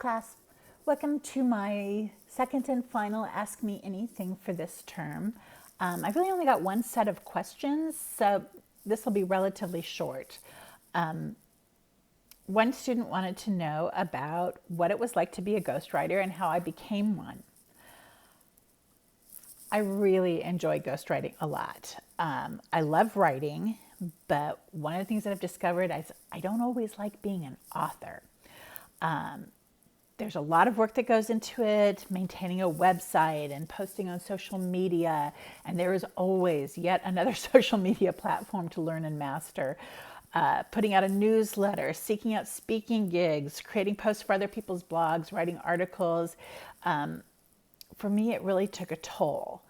class. Welcome to my second and final Ask Me Anything for this term. I've really only got one set of questions, so this will be relatively short. One student wanted to know about what it was like to be a ghostwriter and how I became one. I really enjoy ghostwriting a lot. I love writing, but one of the things that I've discovered is I don't always like being an author. There's a lot of work that goes into it, maintaining a website and posting on social media, and there is always yet another social media platform to learn and master. Putting out a newsletter, seeking out speaking gigs, creating posts for other people's blogs, writing articles. For me, it really took a toll.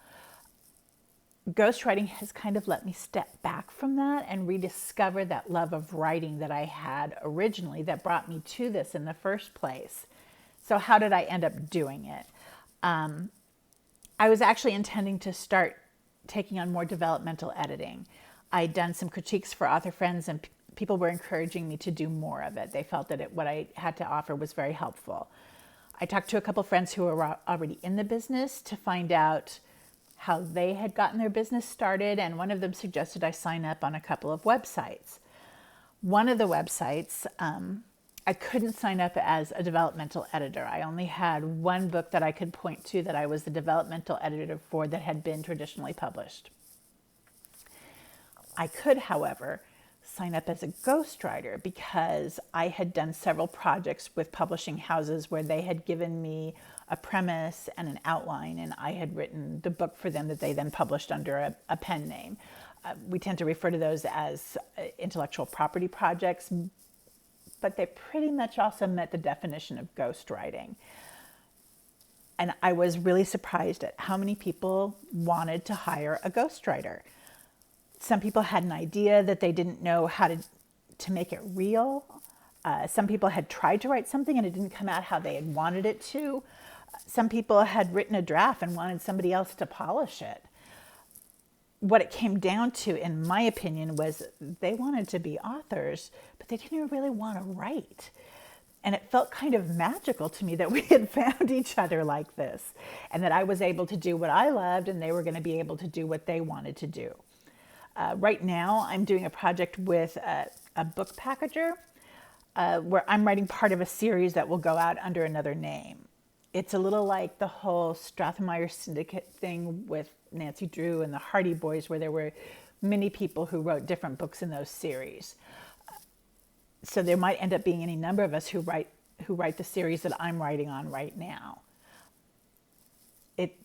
Ghostwriting has kind of let me step back from that and rediscover that love of writing that I had originally that brought me to this in the first place. So how did I end up doing it? I was actually intending to start taking on more developmental editing. I'd done some critiques for author friends and people were encouraging me to do more of it. They felt that what I had to offer was very helpful. I talked to a couple friends who were already in the business to find out how they had gotten their business started, and one of them suggested I sign up on a couple of websites. One of the websites, I couldn't sign up as a developmental editor. I only had one book that I could point to that I was the developmental editor for that had been traditionally published. I could, however, sign up as a ghostwriter because I had done several projects with publishing houses where they had given me a premise and an outline, and I had written the book for them that they then published under a pen name. We tend to refer to those as intellectual property projects, but they pretty much also met the definition of ghostwriting. And I was really surprised at how many people wanted to hire a ghostwriter. Some people had an idea that they didn't know how to make it real. Some people had tried to write something and it didn't come out how they had wanted it to. Some people had written a draft and wanted somebody else to polish it. What it came down to, in my opinion, was they wanted to be authors, but they didn't really want to write. And it felt kind of magical to me that we had found each other like this, and that I was able to do what I loved and they were going to be able to do what they wanted to do. Right now, I'm doing a project with a book packager where I'm writing part of a series that will go out under another name. It's a little like the whole Stratemeyer Syndicate thing with Nancy Drew and the Hardy Boys, where there were many people who wrote different books in those series. So there might end up being any number of us who write the series that I'm writing on right now.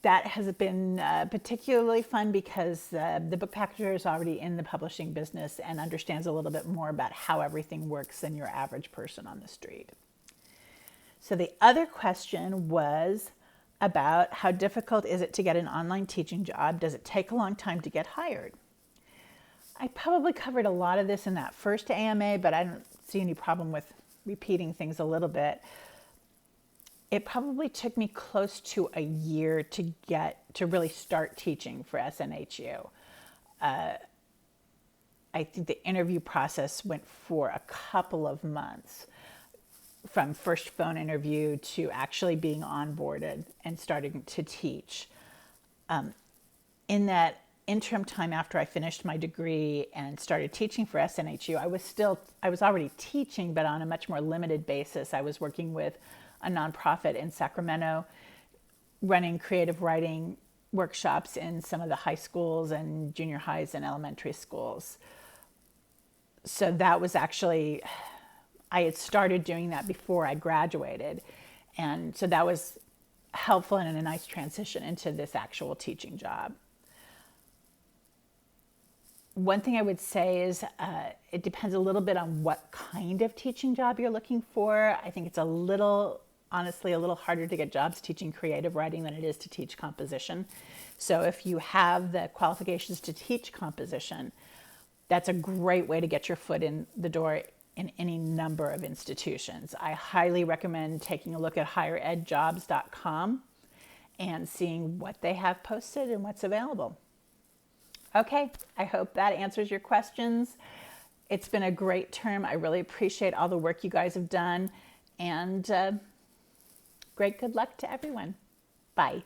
That has been particularly fun because the book packager is already in the publishing business and understands a little bit more about how everything works than your average person on the street. So the other question was about how difficult is it to get an online teaching job? Does it take a long time to get hired? I probably covered a lot of this in that first AMA, but I don't see any problem with repeating things a little bit. It probably took me close to a year to really start teaching for SNHU. I think the interview process went for a couple of months, from first phone interview to actually being onboarded and starting to teach. In that interim time after I finished my degree and started teaching for SNHU, I was already teaching, but on a much more limited basis. I was working with a nonprofit in Sacramento, running creative writing workshops in some of the high schools and junior highs and elementary schools. So that was actually, I had started doing that before I graduated. And so that was helpful and a nice transition into this actual teaching job. One thing I would say is it depends a little bit on what kind of teaching job you're looking for. I think it's honestly a little harder to get jobs teaching creative writing than it is to teach composition. So if you have the qualifications to teach composition, that's a great way to get your foot in the door in any number of institutions. I highly recommend taking a look at higheredjobs.com and seeing what they have posted and what's available. Okay, I hope that answers your questions. It's been a great term. I really appreciate all the work you guys have done, and Great good luck to everyone. Bye.